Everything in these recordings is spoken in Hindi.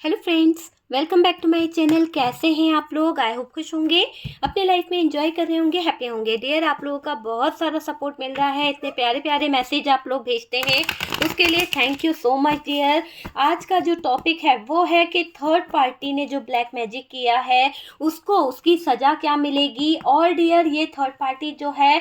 Hello friends, welcome back to my channel. कैसे हैं आप लोग? आई होप खुश होंगे, अपने लाइफ में एंजॉय कर रहे होंगे, हैप्पी होंगे। डियर, आप लोगों का बहुत सारा सपोर्ट मिल रहा है, इतने प्यारे प्यारे मैसेज आप लोग भेजते हैं, उसके लिए thank you so much dear. आज का जो टॉपिक है वो है कि थर्ड पार्टी ने जो ब्लैक मैजिक किया है उसको उसकी सज़ा क्या मिलेगी, और डियर ये थर्ड पार्टी जो है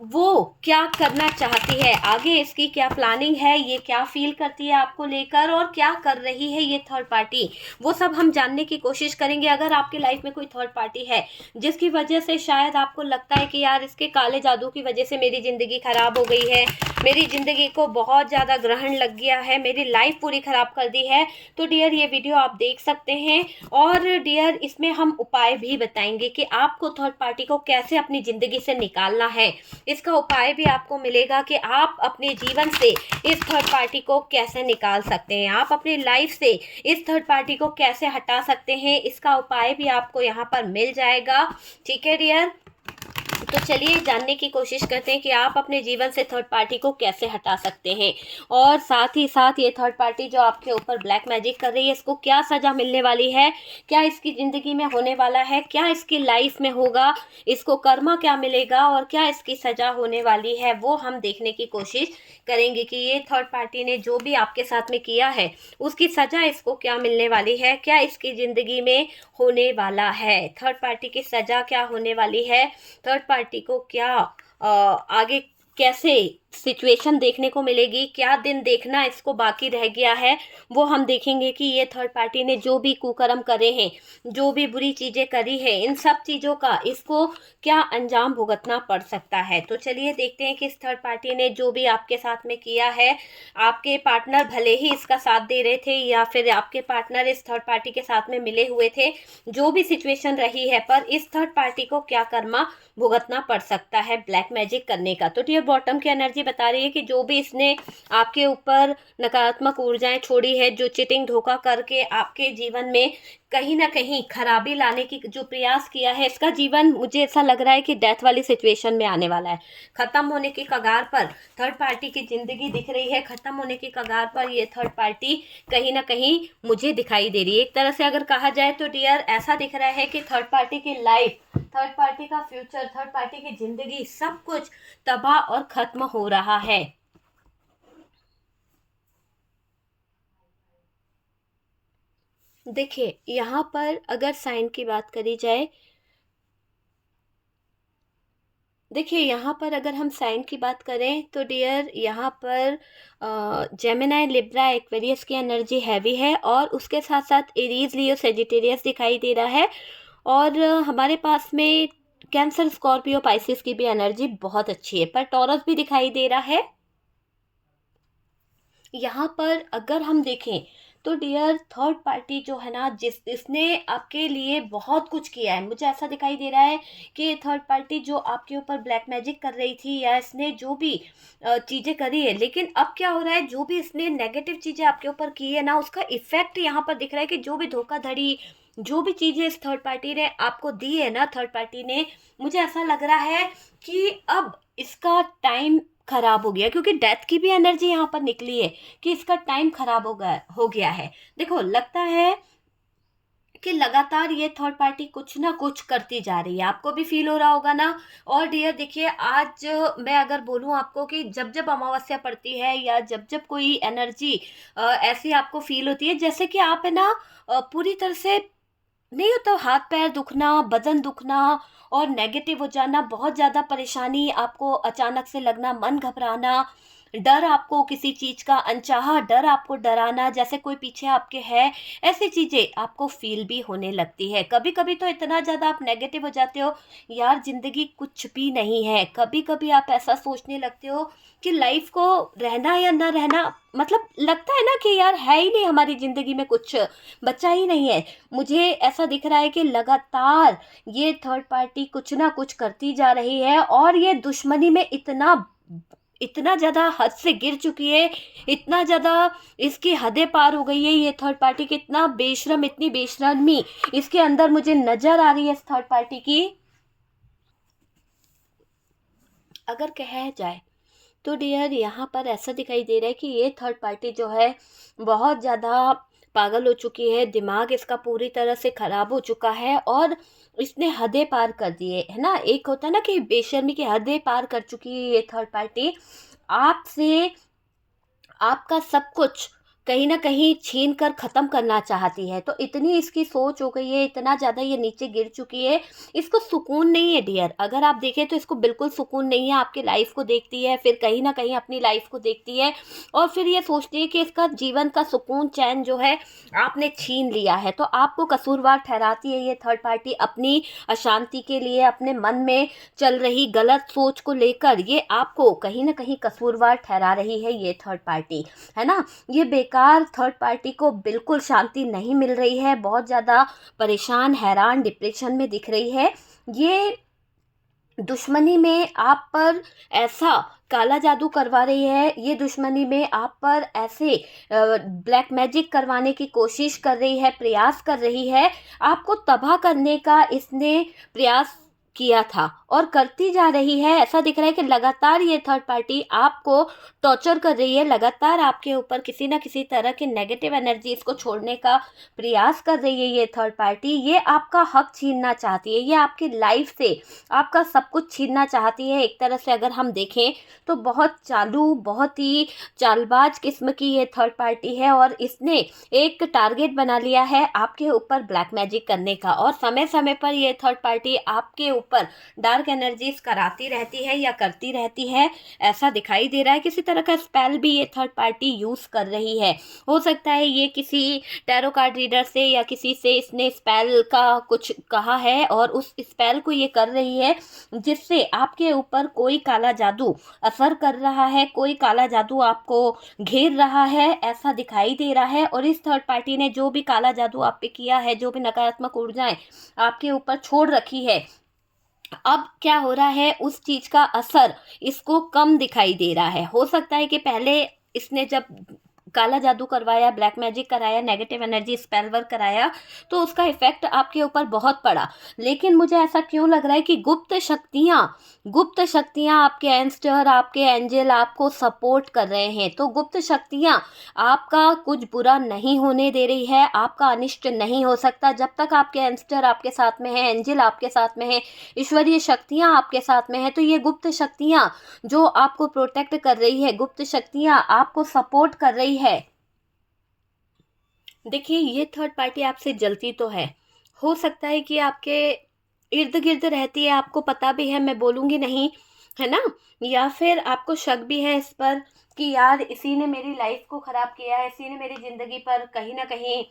वो क्या करना चाहती है आगे, इसकी क्या प्लानिंग है, ये क्या फील करती है आपको लेकर, और क्या कर रही है ये थर्ड पार्टी, वो सब हम जानने की कोशिश करेंगे। अगर आपके लाइफ में कोई थर्ड पार्टी है जिसकी वजह से शायद आपको लगता है कि यार इसके काले जादू की वजह से मेरी ज़िंदगी ख़राब हो गई है, मेरी ज़िंदगी को बहुत ज़्यादा ग्रहण लग गया है, मेरी लाइफ पूरी ख़राब कर दी है, तो डियर ये वीडियो आप देख सकते हैं। और डियर इसमें हम उपाय भी बताएंगे कि आपको थर्ड पार्टी को कैसे अपनी ज़िंदगी से निकालना है। इसका उपाय भी आपको मिलेगा कि आप अपने जीवन से इस थर्ड पार्टी को कैसे निकाल सकते हैं, आप अपनी लाइफ से इस थर्ड पार्टी को कैसे हटा सकते हैं, इसका उपाय भी आपको यहाँ पर मिल जाएगा। ठीक है डियर, तो चलिए जानने की कोशिश करते हैं कि आप अपने जीवन से थर्ड पार्टी को कैसे हटा सकते हैं, और साथ ही साथ ये थर्ड पार्टी जो आपके ऊपर ब्लैक मैजिक कर रही है इसको क्या सज़ा मिलने वाली है, क्या इसकी ज़िंदगी में होने वाला है, क्या इसकी लाइफ में होगा, इसको कर्मा क्या मिलेगा और क्या इसकी सज़ा होने वाली है, वो हम देखने की कोशिश करेंगे कि ये थर्ड पार्टी ने जो भी आपके साथ में किया है उसकी सज़ा इसको क्या मिलने वाली है, क्या इसकी ज़िंदगी में होने वाला है, थर्ड पार्टी की सज़ा क्या होने वाली है, थर्ड पार्टी को क्या आगे कैसे सिचुएशन देखने को मिलेगी, क्या दिन देखना इसको बाकी रह गया है, वो हम देखेंगे कि ये थर्ड पार्टी ने जो भी कुकर्म करे हैं, जो भी बुरी चीज़ें करी है, इन सब चीज़ों का इसको क्या अंजाम भुगतना पड़ सकता है। तो चलिए देखते हैं कि इस थर्ड पार्टी ने जो भी आपके साथ में किया है, आपके पार्टनर भले ही इसका साथ दे रहे थे या फिर आपके पार्टनर इस थर्ड पार्टी के साथ में मिले हुए थे, जो भी सिचुएशन रही है, पर इस थर्ड पार्टी को क्या कर्मा भुगतना पड़ सकता है ब्लैक मैजिक करने का। तो डियर बॉटम की एनर्जी बता रही है कि जो भी इसने आपके ऊपर नकारात्मक ऊर्जाएं छोड़ी है, जो चीटिंग धोखा करके आपके जीवन में कहीं ना कहीं खराबी लाने की जो प्रयास किया है, इसका जीवन मुझे ऐसा लग रहा है कि डेथ वाली सिचुएशन में आने वाला है, खत्म होने की कगार पर थर्ड पार्टी की जिंदगी दिख रही है, खत्म होने की कगार पर ये थर्ड पार्टी कहीं ना कहीं मुझे दिखाई दे रही है। एक तरह से अगर कहा जाए तो डियर ऐसा दिख रहा है कि थर्ड पार्टी की लाइफ, थर्ड पार्टी का फ्यूचर, थर्ड पार्टी की जिंदगी सब कुछ तबाह और खत्म हो रहा है। देखिए यहाँ पर अगर साइन की बात करी जाए, देखिए यहाँ पर अगर हम साइन की बात करें तो डियर यहाँ पर जेमिनाई, लिब्रा, एक्वेरियस की एनर्जी हैवी है, और उसके साथ साथ एरीज, लियो, सेजिटेरियस दिखाई दे रहा है, और हमारे पास में कैंसर, स्कॉर्पियो, पाइसिस की भी एनर्जी बहुत अच्छी है, पर टॉरस भी दिखाई दे रहा है। यहाँ पर अगर हम देखें तो डियर थर्ड पार्टी जो है ना, इसने आपके लिए बहुत कुछ किया है, मुझे ऐसा दिखाई दे रहा है कि थर्ड पार्टी जो आपके ऊपर ब्लैक मैजिक कर रही थी या इसने जो भी चीज़ें करी है, लेकिन अब क्या हो रहा है, जो भी इसने नेगेटिव चीज़ें आपके ऊपर की है ना, उसका इफेक्ट यहाँ पर दिख रहा है कि जो भी धोखाधड़ी, जो भी चीज़ें इस थर्ड पार्टी ने आपको दी है ना, थर्ड पार्टी ने, मुझे ऐसा लग रहा है कि अब इसका टाइम खराब हो गया, क्योंकि डेथ की भी एनर्जी यहाँ पर निकली है कि इसका टाइम खराब हो गया है। देखो लगता है कि लगातार ये थर्ड पार्टी कुछ ना कुछ करती जा रही है, आपको भी फील हो रहा होगा ना। और डियर देखिए, आज मैं अगर बोलूँ आपको कि जब जब अमावस्या पड़ती है या जब जब कोई एनर्जी ऐसी आपको फील होती है जैसे कि आप है ना पूरी तरह से, नहीं होता हाथ पैर दुखना, बदन दुखना और नेगेटिव हो जाना, बहुत ज़्यादा परेशानी आपको अचानक से लगना, मन घबराना, डर, आपको किसी चीज़ का अनचाहा डर आपको डराना जैसे कोई पीछे आपके है, ऐसी चीज़ें आपको फील भी होने लगती है। कभी कभी तो इतना ज़्यादा आप नेगेटिव हो जाते हो, यार ज़िंदगी कुछ भी नहीं है, कभी कभी आप ऐसा सोचने लगते हो कि लाइफ को रहना या ना रहना, मतलब लगता है ना कि यार है ही नहीं हमारी ज़िंदगी में कुछ बचा ही नहीं है। मुझे ऐसा दिख रहा है कि लगातार ये थर्ड पार्टी कुछ ना कुछ करती जा रही है, और ये दुश्मनी में इतना इतना ज़्यादा हद से गिर चुकी है, इतना ज़्यादा इसकी हदें पार हो गई है ये थर्ड पार्टी की, इतना बेशरम, इतनी बेशर्मी इसके अंदर मुझे नज़र आ रही है इस थर्ड पार्टी की। अगर कहा जाए तो डियर यहाँ पर ऐसा दिखाई दे रहा है कि ये थर्ड पार्टी जो है बहुत ज़्यादा पागल हो चुकी है, दिमाग इसका पूरी तरह से ख़राब हो चुका है और इसने हदें पार कर दी है ना। एक होता है ना कि बेशर्मी की हदें पार कर चुकी है ये थर्ड पार्टी। आपसे आपका सब कुछ कहीं न कहीं छीन कर ख़त्म करना चाहती है। तो इतनी इसकी सोच हो गई है, इतना ज़्यादा ये नीचे गिर चुकी है, इसको सुकून नहीं है डियर। अगर आप देखें तो इसको बिल्कुल सुकून नहीं है, आपकी लाइफ़ को देखती है, फिर कहीं न कहीं अपनी लाइफ़ को देखती है और फिर ये सोचती है कि इसका जीवन का सुकून चैन जो है आपने छीन लिया है। तो आपको कसूरवार ठहराती है ये थर्ड पार्टी अपनी अशांति के लिए, अपने मन में चल रही गलत सोच को लेकर ये आपको कहीं न कहीं कसूरवार ठहरा रही है ये थर्ड पार्टी, है ना। ये बेकार थर्ड पार्टी को बिल्कुल शांति नहीं मिल रही है, बहुत ज़्यादा परेशान, हैरान, डिप्रेशन में दिख रही है। ये दुश्मनी में आप पर ऐसा काला जादू करवा रही है, ये दुश्मनी में आप पर ऐसे ब्लैक मैजिक करवाने की कोशिश कर रही है, प्रयास कर रही है। आपको तबाह करने का इसने प्रयास किया था और करती जा रही है। ऐसा दिख रहा है कि लगातार ये थर्ड पार्टी आपको टॉर्चर कर रही है, लगातार आपके ऊपर किसी न किसी तरह की नेगेटिव एनर्जीज को छोड़ने का प्रयास कर रही है ये थर्ड पार्टी। ये आपका हक छीनना चाहती है, ये आपकी लाइफ से आपका सब कुछ छीनना चाहती है। एक तरह से अगर हम देखें तो बहुत चालू, बहुत ही चालबाज किस्म की ये थर्ड पार्टी है और इसने एक टारगेट बना लिया है आपके ऊपर ब्लैक मैजिक करने का। और समय समय पर ये थर्ड पार्टी आपके ऊपर डार्क एनर्जीज कराती रहती है या करती रहती है, ऐसा दिखाई दे रहा है। किसी तरह का स्पेल भी ये थर्ड पार्टी यूज़ कर रही है। हो सकता है ये किसी टैरो कार्ड रीडर से या किसी से इसने स्पेल का कुछ कहा है और उस स्पेल को ये कर रही है जिससे आपके ऊपर कोई काला जादू असर कर रहा है, कोई काला जादू आपको घेर रहा है, ऐसा दिखाई दे रहा है। और इस थर्ड पार्टी ने जो भी काला जादू आप पे किया है, जो भी नकारात्मक ऊर्जाएं आपके ऊपर छोड़ रखी है, अब क्या हो रहा है उस चीज का असर इसको कम दिखाई दे रहा है। हो सकता है कि पहले इसने जब काला जादू करवाया, ब्लैक मैजिक कराया, नेगेटिव एनर्जी स्पेल वर्क कराया तो उसका इफेक्ट आपके ऊपर बहुत पड़ा। लेकिन मुझे ऐसा क्यों लग रहा है कि गुप्त शक्तियां आपके एंस्टर, आपके एंजल आपको सपोर्ट कर रहे हैं। तो गुप्त शक्तियां आपका कुछ बुरा नहीं होने दे रही है, आपका अनिष्ट नहीं हो सकता जब तक आपके एंस्टर आपके साथ में है, एंजल आपके साथ में है, ईश्वरीय शक्तियां आपके साथ में है। तो ये गुप्त शक्तियां जो आपको प्रोटेक्ट कर रही है, गुप्त शक्तियां आपको सपोर्ट कर रही है। देखिए ये थर्ड पार्टी आपसे जलती तो है, हो सकता है कि आपके इर्द गिर्द रहती है, आपको पता भी है, मैं बोलूँगी नहीं, है ना। या फिर आपको शक भी है इस पर कि यार इसी ने मेरी लाइफ को ख़राब किया है, इसी ने मेरी ज़िंदगी पर कहीं ना कहीं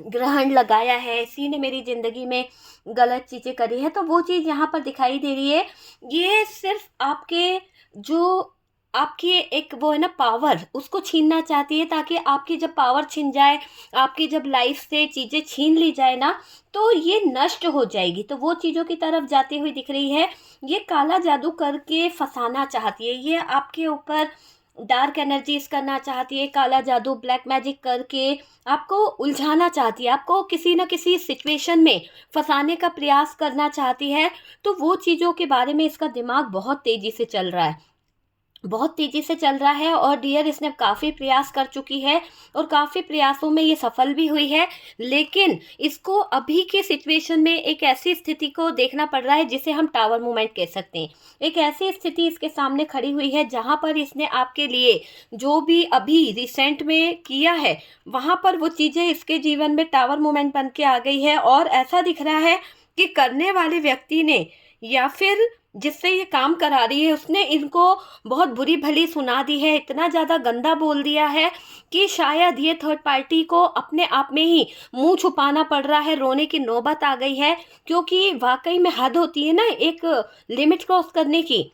ग्रहण लगाया है, इसी ने मेरी ज़िंदगी में गलत चीज़ें करी है। तो वो चीज़ यहाँ पर दिखाई दे रही है। ये सिर्फ आपके जो आपकी एक वो है ना पावर, उसको छीनना चाहती है ताकि आपकी जब पावर छिन जाए, आपकी जब लाइफ से चीज़ें छीन ली जाए ना, तो ये नष्ट हो जाएगी। तो वो चीज़ों की तरफ जाती हुई दिख रही है। ये काला जादू करके फंसाना चाहती है, ये आपके ऊपर डार्क एनर्जीज करना चाहती है, काला जादू ब्लैक मैजिक करके आपको उलझाना चाहती है, आपको किसी न किसी सिचुएशन में फंसाने का प्रयास करना चाहती है। तो वो चीज़ों के बारे में इसका दिमाग बहुत तेज़ी से चल रहा है, बहुत तेज़ी से चल रहा है। और डियर इसने काफ़ी प्रयास कर चुकी है और काफ़ी प्रयासों में ये सफल भी हुई है। लेकिन इसको अभी के सिचुएशन में एक ऐसी स्थिति को देखना पड़ रहा है जिसे हम टावर मूवमेंट कह सकते हैं। एक ऐसी स्थिति इसके सामने खड़ी हुई है जहाँ पर इसने आपके लिए जो भी अभी रिसेंट में किया है, वहाँ पर वो चीज़ें इसके जीवन में टावर मूवमेंट बन के आ गई है। और ऐसा दिख रहा है कि करने वाले व्यक्ति ने या फिर जिससे ये काम करा रही है उसने इनको बहुत बुरी भली सुना दी है, इतना ज़्यादा गंदा बोल दिया है कि शायद ये थर्ड पार्टी को अपने आप में ही मुंह छुपाना पड़ रहा है, रोने की नौबत आ गई है। क्योंकि वाकई में हद होती है ना एक लिमिट क्रॉस करने की।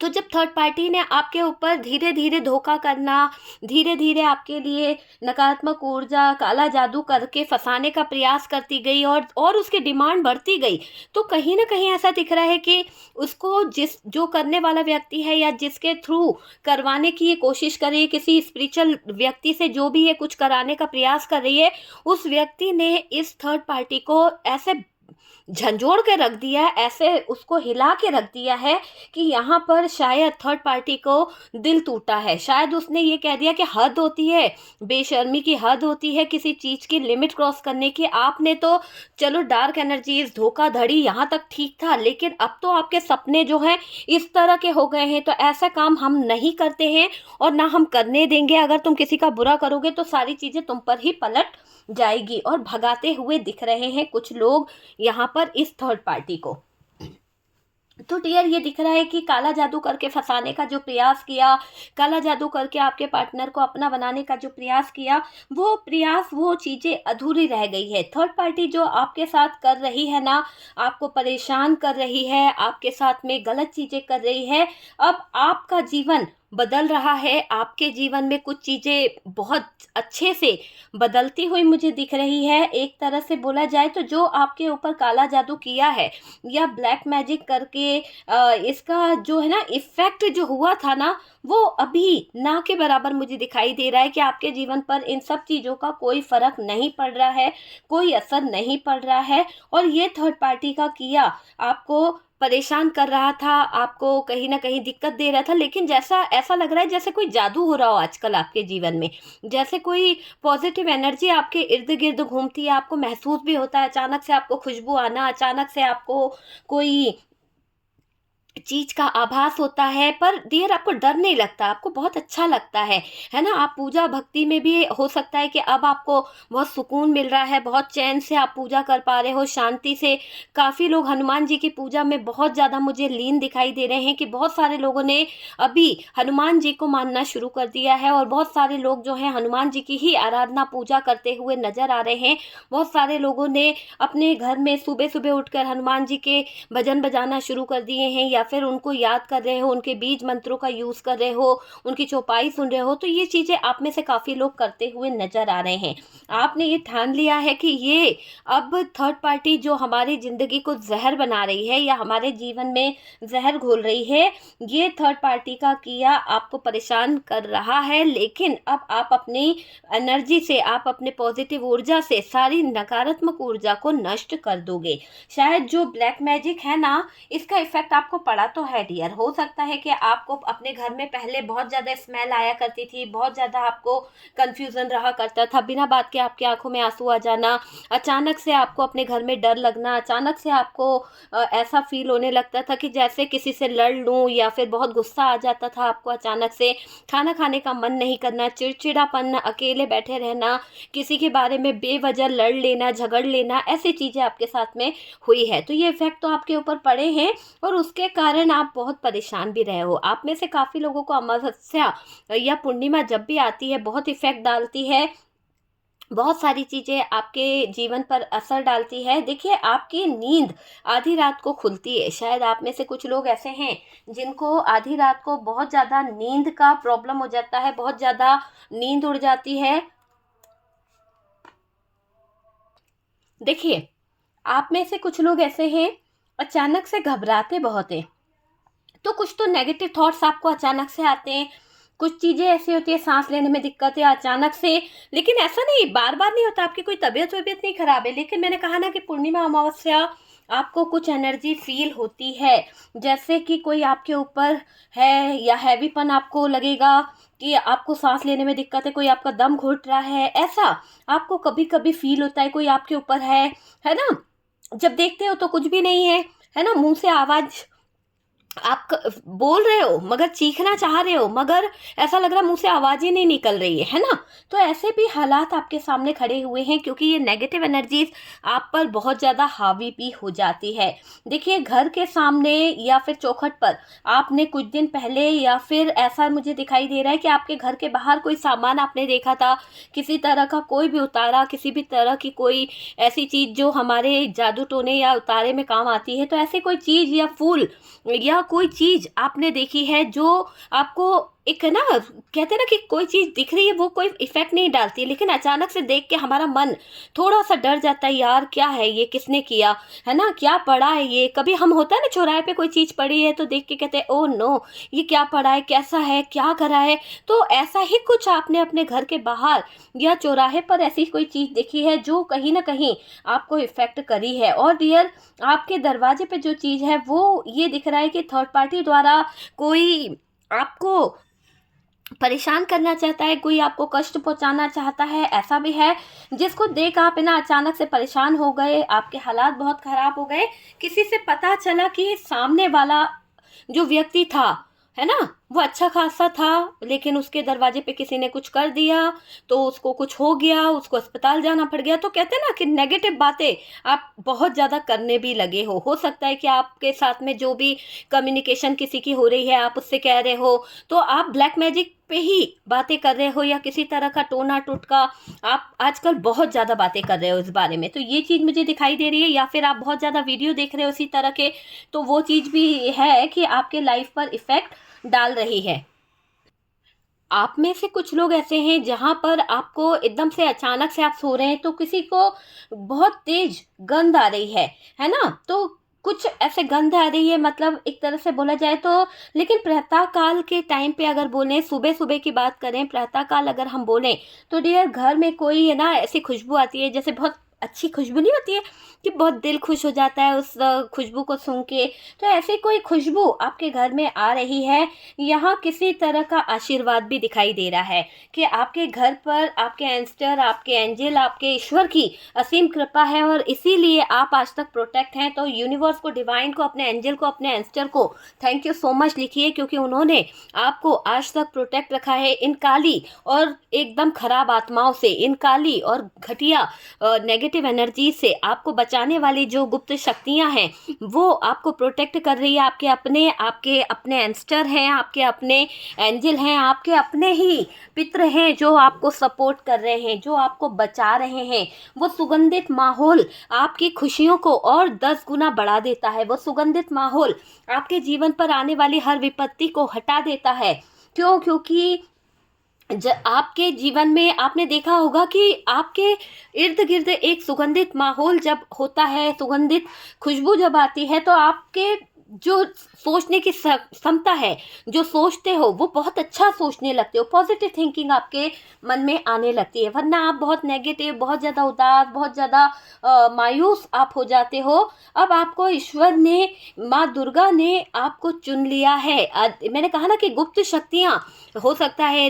तो जब थर्ड पार्टी ने आपके ऊपर धीरे धीरे धोखा करना, धीरे धीरे आपके लिए नकारात्मक ऊर्जा, काला जादू करके फंसाने का प्रयास करती गई और उसकी डिमांड बढ़ती गई, तो कहीं ना कहीं ऐसा दिख रहा है कि उसको जो करने वाला व्यक्ति है या जिसके थ्रू करवाने की ये कोशिश कर रही है, किसी स्पिरिचुअल व्यक्ति से जो भी ये कुछ कराने का प्रयास कर रही है, उस व्यक्ति ने इस थर्ड पार्टी को ऐसे झंझोड़ के रख दिया है, ऐसे उसको हिला के रख दिया है कि यहाँ पर शायद थर्ड पार्टी को दिल टूटा है। शायद उसने ये कह दिया कि हद होती है, बेशर्मी की हद होती है किसी चीज़ की लिमिट क्रॉस करने की। आपने तो चलो डार्क एनर्जीज, धोखाधड़ी यहाँ तक ठीक था, लेकिन अब तो आपके सपने जो हैं इस तरह के हो गए हैं। तो ऐसा काम हम नहीं करते हैं और ना हम करने देंगे। अगर तुम किसी का बुरा करोगे तो सारी चीज़ें तुम पर ही पलट जाएगी। और भगाते हुए दिख रहे हैं कुछ लोग यहाँ पर इस थर्ड पार्टी को। तो डियर ये दिख रहा है कि काला जादू करके फंसाने का जो प्रयास किया, काला जादू करके आपके पार्टनर को अपना बनाने का जो प्रयास किया, वो प्रयास, वो चीज़ें अधूरी रह गई है। थर्ड पार्टी जो आपके साथ कर रही है ना, आपको परेशान कर रही है, आपके साथ में गलत चीज़ें कर रही है। अब आपका जीवन बदल रहा है, आपके जीवन में कुछ चीज़ें बहुत अच्छे से बदलती हुई मुझे दिख रही है। एक तरह से बोला जाए तो जो आपके ऊपर काला जादू किया है या ब्लैक मैजिक करके इसका जो है ना इफ़ेक्ट जो हुआ था ना, वो अभी ना के बराबर मुझे दिखाई दे रहा है कि आपके जीवन पर इन सब चीज़ों का कोई फ़र्क नहीं पड़ रहा है, कोई असर नहीं पड़ रहा है। और ये थर्ड पार्टी का किया आपको परेशान कर रहा था, आपको कहीं न कहीं दिक्कत दे रहा था, लेकिन जैसा ऐसा लग रहा है जैसे कोई जादू हो रहा हो आजकल आपके जीवन में। जैसे कोई पॉजिटिव एनर्जी आपके इर्द-गिर्द घूमती है, आपको महसूस भी होता है, अचानक से आपको खुशबू आना, अचानक से आपको कोई चीज़ का आभास होता है। पर डियर आपको डर नहीं लगता, आपको बहुत अच्छा लगता है ना? आप पूजा भक्ति में भी हो सकता है कि अब आपको बहुत सुकून मिल रहा है, बहुत चैन से आप पूजा कर पा रहे हो, शांति से। काफ़ी लोग हनुमान जी की पूजा में बहुत ज़्यादा मुझे लीन दिखाई दे रहे हैं कि बहुत सारे लोगों ने अभी हनुमान जी को मानना शुरू कर दिया है और बहुत सारे लोग जो हैं हनुमान जी की ही आराधना पूजा करते हुए नज़र आ रहे हैं। बहुत सारे लोगों ने अपने घर में सुबह-सुबह उठकर हनुमान जी के भजन बजाना शुरू कर दिए हैं, या फिर उनको याद कर रहे हो, उनके बीज मंत्रों का यूज़ कर रहे हो, उनकी चौपाई सुन रहे हो। तो ये चीज़ें आप में से काफ़ी लोग करते हुए नज़र आ रहे हैं। आपने ये ठान लिया है कि ये अब थर्ड पार्टी जो हमारी ज़िंदगी को ज़हर बना रही है या हमारे जीवन में ज़हर घोल रही है, ये थर्ड पार्टी का किया आपको परेशान कर रहा है। लेकिन अब आप अपनी एनर्जी से, आप अपने पॉजिटिव ऊर्जा से सारी नकारात्मक ऊर्जा को नष्ट कर दोगे। शायद जो ब्लैक मैजिक है ना, इसका इफ़ेक्ट आपको पड़ा तो है डियर। हो सकता है कि आपको अपने घर में पहले बहुत ज़्यादा स्मेल आया करती थी, बहुत ज़्यादा आपको कन्फ्यूज़न रहा करता था, बिना बात के आपकी आंखों में आंसू आ जाना, अचानक से आपको अपने घर में डर लगना, अचानक से आपको ऐसा फील होने लगता था कि जैसे किसी से लड़ लूँ, या फिर बहुत गुस्सा आ जाता था आपको, अचानक से खाना खाने का मन नहीं करना, चिड़चिड़ापन, अकेले बैठे रहना, किसी के बारे में बेवजह लड़ लेना, झगड़ लेना, ऐसी चीज़ें आपके साथ में हुई है। तो ये इफ़ेक्ट तो आपके ऊपर पड़े हैं और उसके कारण आप बहुत परेशान भी रहे हो। आप में से काफ़ी लोगों को अमावस्या या पूर्णिमा जब भी आती है बहुत इफ़ेक्ट डालती है, बहुत सारी चीज़ें आपके जीवन पर असर डालती है। देखिए, आपकी नींद आधी रात को खुलती है। शायद आप में से कुछ लोग ऐसे हैं जिनको आधी रात को बहुत ज़्यादा नींद का प्रॉब्लम हो जाता है, बहुत ज़्यादा नींद उड़ जाती है। देखिए, आप में से कुछ लोग ऐसे हैं अचानक से घबराते बहुत हैं। तो कुछ तो नेगेटिव थॉट्स आपको अचानक से आते हैं, कुछ चीज़ें ऐसी होती है, सांस लेने में दिक्कत है अचानक से। लेकिन ऐसा नहीं, बार बार नहीं होता, आपकी कोई तबीयत वबीयत नहीं खराब है। लेकिन मैंने कहा ना कि पूर्णिमा अमावस्या आपको कुछ एनर्जी फील होती है, जैसे कि कोई आपके ऊपर है, या हैवीपन आपको लगेगा कि आपको सांस लेने में दिक्कत है, कोई आपका दम घुट रहा है, ऐसा आपको कभी कभी फील होता है। कोई आपके ऊपर है ना? जब देखते हो तो कुछ भी नहीं है ना? मुंह से आवाज़ आप बोल रहे हो, मगर चीखना चाह रहे हो, मगर ऐसा लग रहा है मुंह से आवाज़ ही नहीं निकल रही है ना? तो ऐसे भी हालात आपके सामने खड़े हुए हैं, क्योंकि ये नेगेटिव एनर्जीज आप पर बहुत ज़्यादा हावी भी हो जाती है। देखिए, घर के सामने या फिर चौखट पर आपने कुछ दिन पहले, या फिर ऐसा मुझे दिखाई दे रहा है कि आपके घर के बाहर कोई सामान आपने देखा था, किसी तरह का कोई भी उतारा, किसी भी तरह की कोई ऐसी चीज़ जो हमारे जादू टोने या उतारे में काम आती है। तो ऐसे कोई चीज़ या फूल या कोई चीज़ आपने देखी है जो आपको एक है ना, कहते हैं ना कि कोई चीज़ दिख रही है वो कोई इफ़ेक्ट नहीं डालती है, लेकिन अचानक से देख के हमारा मन थोड़ा-सा डर जाता है, यार क्या है ये, किसने किया? है ना? क्या पड़ा है ये? कभी हम होता है ना चौराहे पे कोई चीज़ पड़ी है तो देख के कहते हैं ओह नो! ये क्या पड़ा है? कैसा है? क्या करा है? तो ऐसा ही कुछ आपने अपने घर के बाहर या चौराहे पर ऐसी कोई चीज़ देखी है जो कहीं न कहीं आपको इफ़ेक्ट करी है? और डियर, आपके दरवाजे पे जो चीज़ है वो ये दिख रहा है कि थर्ड पार्टी द्वारा कोई आपको परेशान करना चाहता है, कोई आपको कष्ट पहुँचाना चाहता है, ऐसा भी है। जिसको देख आप है ना अचानक से परेशान हो गए, आपके हालात बहुत ख़राब हो गए। किसी से पता चला कि सामने वाला जो व्यक्ति था, है ना? वो अच्छा-खासा था, लेकिन उसके दरवाजे पे किसी ने कुछ कर दिया, तो उसको कुछ हो गया, उसको अस्पताल जाना पड़ गया। तो कहते हैं ना कि नेगेटिव बातें आप बहुत ज़्यादा करने भी लगे हो। हो सकता है कि आपके साथ में जो भी कम्युनिकेशन किसी की हो रही है, आप उससे कह रहे हो, तो आप ब्लैक मैजिक पे ही बातें कर रहे हो या किसी तरह का टोना-टोटका आप आजकल बहुत ज़्यादा बातें कर रहे हो इस बारे में। तो ये चीज़ मुझे दिखाई दे रही है, या फिर आप बहुत ज़्यादा वीडियो देख रहे हो इसी तरह के, तो वो चीज़ भी है कि आपके लाइफ पर इफ़ेक्ट डाल रही है। आप में से कुछ लोग ऐसे हैं जहाँ पर आपको एकदम से अचानक से आप सो रहे हैं तो किसी को बहुत तेज गंध आ रही है ना? तो कुछ ऐसे गंध आ रही है, मतलब एक तरह से बोला जाए तो, लेकिन प्रातः काल के टाइम पे अगर बोलें, सुबह-सुबह की बात करें, प्रातः काल अगर हम बोलें, तो डियर घर में कोई है ना ऐसी खुशबू आती है, जैसे बहुत अच्छी खुशबू नहीं होती है कि बहुत दिल खुश हो जाता है उस खुशबू को सूँघ के। तो ऐसी कोई खुशबू आपके घर में आ रही है, यहाँ किसी तरह का आशीर्वाद भी दिखाई दे रहा है कि आपके घर पर आपके एंस्टर, आपके एंजल, आपके ईश्वर की असीम कृपा है और इसीलिए आप आज तक प्रोटेक्ट हैं। तो यूनिवर्स को, डिवाइन को, अपने एंजल को, अपने एंस्टर को थैंक यू सो मच लिखिए, क्योंकि उन्होंने आपको आज तक प्रोटेक्ट रखा है इन काली और एकदम खराब आत्माओं से, इन काली और घटिया नेगेटिव एनर्जी से आपको बचाने वाली जो गुप्त शक्तियाँ हैं वो आपको प्रोटेक्ट कर रही है। आपके अपने एंस्टर हैं, आपके अपने एंजल हैं, आपके अपने ही पित्र हैं जो आपको सपोर्ट कर रहे हैं, जो आपको बचा रहे हैं। वो सुगंधित माहौल आपकी खुशियों को और 10 गुना बढ़ा देता है। वो सुगंधित माहौल आपके जीवन पर आने वाली हर विपत्ति को हटा देता है। क्यों? क्योंकि आपके जीवन में आपने देखा होगा कि आपके इर्द गिर्द एक सुगंधित माहौल जब होता है, सुगंधित खुशबू जब आती है, तो आपके जो सोचने की क्षमता है, जो सोचते हो वो बहुत अच्छा सोचने लगते हो, पॉजिटिव थिंकिंग आपके मन में आने लगती है। वरना आप बहुत नेगेटिव, बहुत ज़्यादा उदास, बहुत ज़्यादा मायूस आप हो जाते हो। अब आपको ईश्वर ने, माँ दुर्गा ने आपको चुन लिया है। मैंने कहा ना कि गुप्त शक्तियाँ, हो सकता है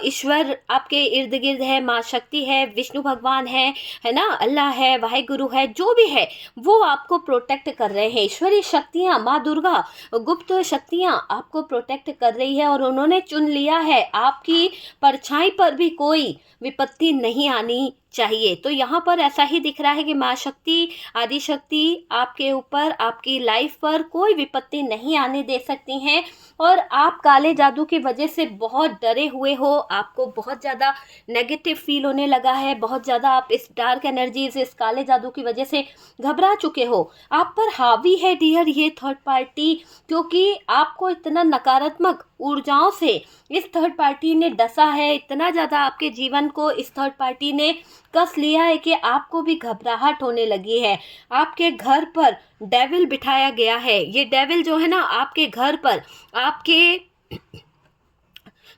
ईश्वर आपके इर्द गिर्द है, माँ शक्ति है, विष्णु भगवान है ना, अल्लाह है, वाहिगुरु है, जो भी है वो आपको प्रोटेक्ट कर रहे हैं। ईश्वरीय शक्तियाँ, माँ दुर्गा, गुप्त शक्तियाँ आपको प्रोटेक्ट कर रही है और उन्होंने चुन लिया है, आपकी परछाई पर भी कोई विपत्ति नहीं आनी चाहिए। तो यहाँ पर ऐसा ही दिख रहा है कि माँ शक्ति, आदि शक्ति आपके ऊपर, आपकी लाइफ पर कोई विपत्ति नहीं आने दे सकती हैं। और आप काले जादू की वजह से बहुत डरे हुए हो, आपको बहुत ज़्यादा नेगेटिव फील होने लगा है, बहुत ज़्यादा आप इस डार्क एनर्जीज, इस काले जादू की वजह से घबरा चुके हो। आप पर हावी है डियर ये थर्ड पार्टी, क्योंकि आपको इतना नकारात्मक ऊर्जाओं से इस थर्ड पार्टी ने डसा है, इतना ज़्यादा आपके जीवन को इस थर्ड पार्टी ने कस लिया है कि आपको भी घबराहट होने लगी है। आपके घर पर डेविल बिठाया गया है। ये डेविल जो है ना आपके घर पर, आपके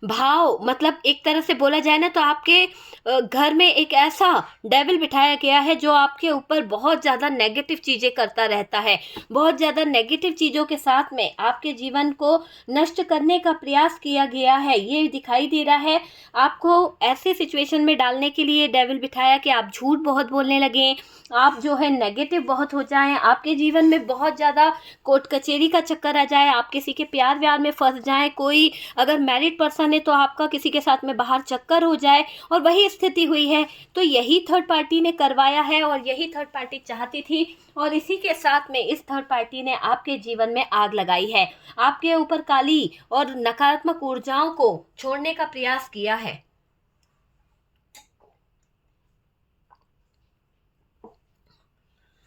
भाव, मतलब एक तरह से बोला जाए ना तो आपके घर में एक ऐसा डेविल बिठाया गया है जो आपके ऊपर बहुत ज़्यादा नेगेटिव चीज़ें करता रहता है, बहुत ज़्यादा नेगेटिव चीज़ों के साथ में आपके जीवन को नष्ट करने का प्रयास किया गया है। ये दिखाई दे रहा है आपको ऐसे सिचुएशन में डालने के लिए डेविल बिठाया कि आप झूठ बहुत बोलने लगें, आप जो है नेगेटिव बहुत हो जाएं, आपके जीवन में बहुत ज़्यादा कोर्ट कचहरी का चक्कर आ जाए, आप किसी के प्यार व्यार में फंस जाएं, कोई अगर मैरिड पर्सन है तो आपका किसी के साथ में बाहर चक्कर हो जाए और वही स्थिति हुई है। तो यही थर्ड पार्टी ने करवाया है और यही थर्ड पार्टी चाहती थी और इसी के साथ में इस थर्ड पार्टी ने आपके जीवन में आग लगाई है, आपके ऊपर काली और नकारात्मक ऊर्जाओं को छोड़ने का प्रयास किया है।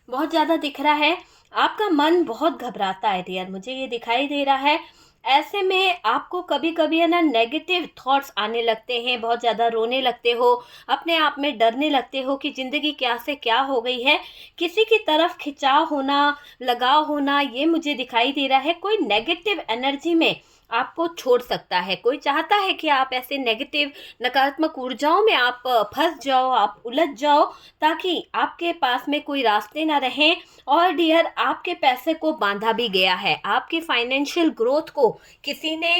बहुत ज़्यादा दिख रहा है, आपका मन बहुत घबराता है डियर, मुझे ये दिखाई दे रहा है। ऐसे में आपको कभी कभी है ना नेगेटिव थॉट्स आने लगते हैं, बहुत ज़्यादा रोने लगते हो, अपने आप में डरने लगते हो कि ज़िंदगी क्या से क्या हो गई है। किसी की तरफ खिंचाव होना, लगाव होना, ये मुझे दिखाई दे रहा है। कोई नेगेटिव एनर्जी में आपको छोड़ सकता है। कोई चाहता है कि आप ऐसे नेगेटिव, नकारात्मक ऊर्जाओं में आप फंस जाओ, आप उलझ जाओ, ताकि आपके पास में कोई रास्ते ना रहें। और डियर, आपके पैसे को बांधा भी गया है, आपकी फाइनेंशियल ग्रोथ को किसी ने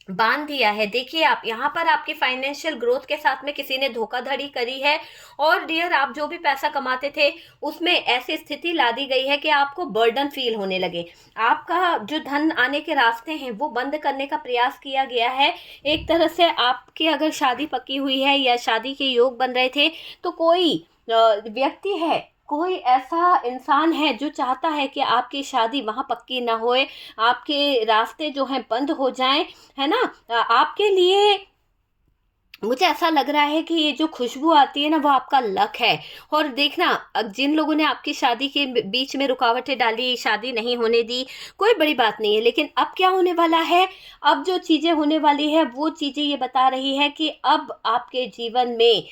बांध दिया है। देखिए, आप यहाँ पर आपकी फाइनेंशियल ग्रोथ के साथ में किसी ने धोखाधड़ी करी है। और डियर, आप जो भी पैसा कमाते थे उसमें ऐसी स्थिति ला दी गई है कि आपको बर्डन फील होने लगे। आपका जो धन आने के रास्ते हैं वो बंद करने का प्रयास किया गया है। एक तरह से आपकी अगर शादी पक्की हुई है या शादी के योग बन रहे थे, तो कोई व्यक्ति है, कोई ऐसा इंसान है जो चाहता है कि आपकी शादी वहाँ पक्की ना होए, आपके रास्ते जो हैं बंद हो जाएं, है ना। आपके लिए मुझे ऐसा लग रहा है कि ये जो खुशबू आती है ना, वो आपका लक है। और देखना, जिन लोगों ने आपकी शादी के बीच में रुकावटें डाली, शादी नहीं होने दी, कोई बड़ी बात नहीं है। लेकिन अब क्या होने वाला है, अब जो चीज़ें होने वाली है वो चीज़ें ये बता रही है कि अब आपके जीवन में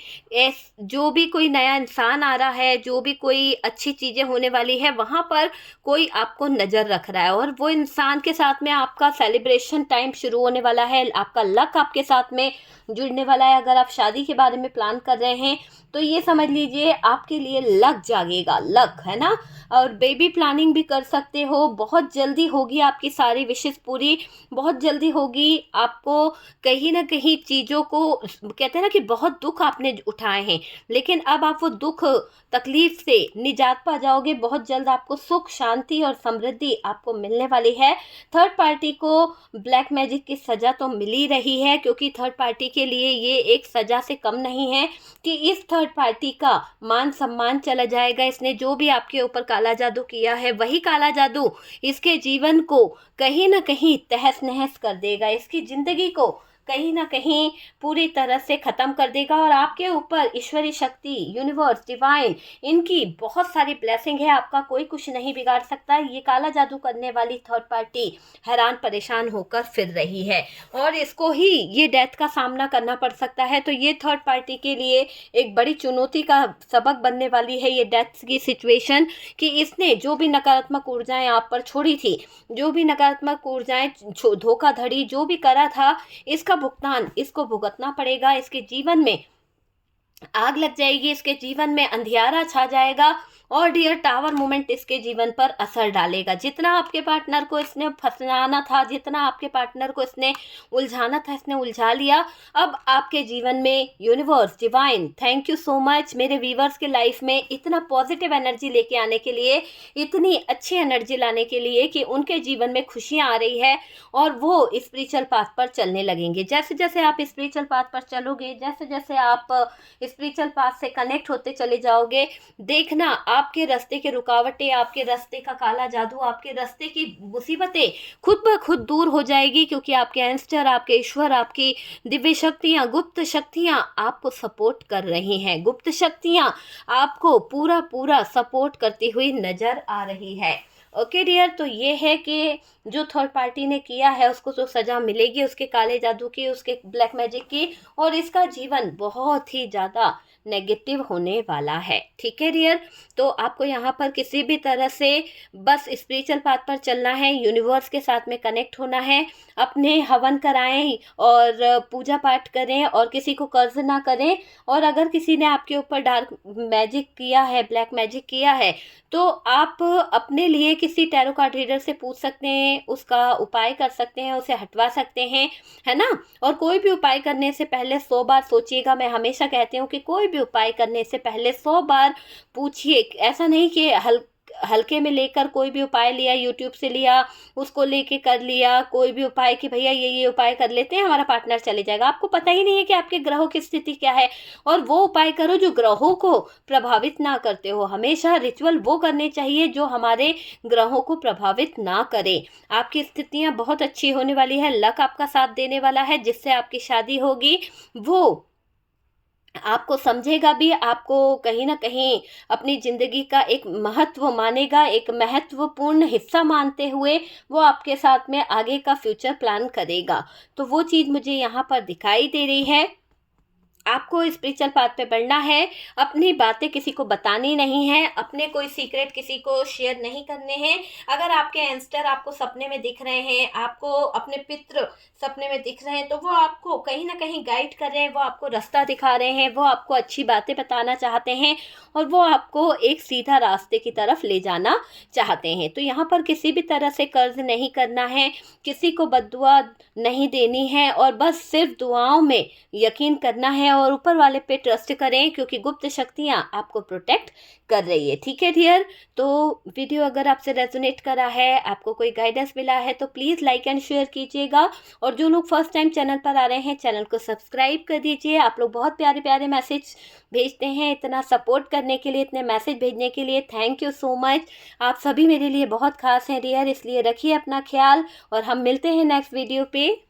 जो भी कोई नया इंसान आ रहा है, जो भी कोई अच्छी चीज़ें होने वाली है, वहाँ पर कोई आपको नज़र रख रहा है। और वो इंसान के साथ में आपका सेलिब्रेशन टाइम शुरू होने वाला है, आपका लक आपके साथ में जुड़ने वाला है। अगर आप शादी के बारे में प्लान कर रहे हैं तो ये समझ लीजिए आपके लिए लक जागेगा, लक, है ना। और बेबी प्लानिंग भी कर सकते हो, बहुत जल्दी होगी आपकी सारी विशेष पूरी, बहुत जल्दी होगी। आपको कहीं ना कहीं चीज़ों को, कहते हैं ना कि बहुत दुख आपने उठाए हैं, लेकिन अब आप वो दुख तकलीफ से निजात पा जाओगे। बहुत जल्द आपको सुख, शांति और समृद्धि आपको मिलने वाली है। थर्ड पार्टी को ब्लैक मैजिक की सज़ा तो मिल ही रही है, क्योंकि थर्ड पार्टी के लिए ये एक सज़ा से कम नहीं है कि इस थर्ड पार्टी का मान सम्मान चला जाएगा। इसने जो भी आपके ऊपर काला जादू किया है, वही काला जादू इसके जीवन को कहीं ना कहीं तहस नहस कर देगा, इसकी ज़िंदगी को कहीं ना कहीं पूरी तरह से ख़त्म कर देगा। और आपके ऊपर ईश्वरी शक्ति, यूनिवर्स, डिवाइन, इनकी बहुत सारी ब्लेसिंग है। आपका कोई कुछ नहीं बिगाड़ सकता। ये काला जादू करने वाली थर्ड पार्टी हैरान परेशान होकर फिर रही है, और इसको ही ये डेथ का सामना करना पड़ सकता है। तो ये थर्ड पार्टी के लिए एक बड़ी चुनौती का सबक बनने वाली है ये डेथ की सिचुएशन, कि इसने जो भी नकारात्मक ऊर्जाएं आप पर छोड़ी थी, जो भी नकारात्मक ऊर्जाएं, धोखाधड़ी जो भी करा था, इसका भुगतान इसको भुगतना पड़ेगा। इसके जीवन में आग लग जाएगी, इसके जीवन में अंधियारा छा जाएगा। और डियर, टावर मोमेंट इसके जीवन पर असर डालेगा। जितना आपके पार्टनर को इसने फंसाना था, जितना आपके पार्टनर को इसने उलझाना था, इसने उलझा लिया। अब आपके जीवन में universe, divine, thank you so much मेरे व्यूवर्स के लाइफ में इतना पॉजिटिव एनर्जी लेके आने के लिए, इतनी अच्छी एनर्जी लाने के लिए कि उनके जीवन में खुशियाँ आ रही है और वो स्पिरिचुअल पाथ पर चलने लगेंगे। जैसे जैसे आप स्पिरिचुअल पाथ पर चलोगे, जैसे जैसे आप स्पिरिचुअल पाथ से कनेक्ट होते चले जाओगे, देखना आपके रास्ते की रुकावटें, आपके रास्ते का काला जादू, आपके रास्ते की मुसीबतें खुद ब खुद दूर हो जाएगी। क्योंकि आपके एंस्टर, आपके ईश्वर, आपकी दिव्य शक्तियाँ, गुप्त शक्तियाँ आपको सपोर्ट कर रही हैं। गुप्त शक्तियाँ आपको पूरा पूरा सपोर्ट करती हुई नजर आ रही है। ओके डियर, तो ये है कि जो थर्ड पार्टी ने किया है उसको जो सज़ा मिलेगी, उसके काले जादू की, उसके ब्लैक मैजिक की, और इसका जीवन बहुत ही ज़्यादा नेगेटिव होने वाला है। ठीक है डियर, तो आपको यहाँ पर किसी भी तरह से बस स्पिरिचुअल पाथ पर चलना है, यूनिवर्स के साथ में कनेक्ट होना है, अपने हवन कराएं और पूजा पाठ करें, और किसी को कर्ज ना करें। और अगर किसी ने आपके ऊपर डार्क मैजिक किया है, ब्लैक मैजिक किया है, तो आप अपने लिए किसी टैरो कार्ड रीडर से पूछ सकते हैं, उसका उपाय कर सकते हैं, उसे हटवा सकते हैं, है ना। और कोई भी उपाय करने से पहले 100 बार सोचिएगा। मैं हमेशा कहती हूँ कि कोई भी उपाय करने से पहले 100 बार पूछिए। ऐसा नहीं कि हल्के में लेकर कोई भी उपाय लिया, यूट्यूब से लिया, उसको लेके कर लिया कोई भी उपाय कि भैया ये उपाय कर लेते हैं, हमारा पार्टनर चले जाएगा। आपको पता ही नहीं है कि आपके ग्रहों की स्थिति क्या है, और वो उपाय करो जो ग्रहों को प्रभावित ना करते हो। हमेशा रिचुअल वो करने चाहिए जो हमारे ग्रहों को प्रभावित ना करे। आपकी स्थितियाँ बहुत अच्छी होने वाली है, लक आपका साथ देने वाला है। जिससे आपकी शादी होगी वो आपको समझेगा भी, आपको कहीं न कहीं अपनी ज़िंदगी का एक महत्व मानेगा, एक महत्वपूर्ण हिस्सा मानते हुए वो आपके साथ में आगे का फ्यूचर प्लान करेगा। तो वो चीज़ मुझे यहाँ पर दिखाई दे रही है। आपको स्पिरिचुअल पाथ पे बढ़ना है, अपनी बातें किसी को बतानी नहीं है, अपने कोई सीक्रेट किसी को शेयर नहीं करने हैं। अगर आपके एंस्टर आपको सपने में दिख रहे हैं, आपको अपने पितृ सपने में दिख रहे हैं, तो वो आपको कहीं न कहीं गाइड कर रहे हैं, वो आपको रास्ता दिखा रहे हैं, वो आपको अच्छी बातें बताना चाहते हैं और वो आपको एक सीधा रास्ते की तरफ ले जाना चाहते हैं। तो यहाँ पर किसी भी तरह से कर्ज़ नहीं करना है, किसी को बद्दुआ नहीं देनी है और बस सिर्फ़ दुआओं में यकीन करना है और ऊपर वाले पे ट्रस्ट करें, क्योंकि गुप्त शक्तियाँ आपको प्रोटेक्ट कर रही है। ठीक है डियर, तो वीडियो अगर आपसे रेजोनेट करा है, आपको कोई गाइडेंस मिला है, तो प्लीज़ लाइक एंड शेयर कीजिएगा और जो लोग फर्स्ट टाइम चैनल पर आ रहे हैं, चैनल को सब्सक्राइब कर दीजिए। आप लोग बहुत प्यारे प्यारे मैसेज भेजते हैं, इतना सपोर्ट करने के लिए, इतने मैसेज भेजने के लिए थैंक यू सो मच। आप सभी मेरे लिए बहुत खास हैं डियर, इसलिए रखिए अपना ख्याल और हम मिलते हैं नेक्स्ट वीडियो पे।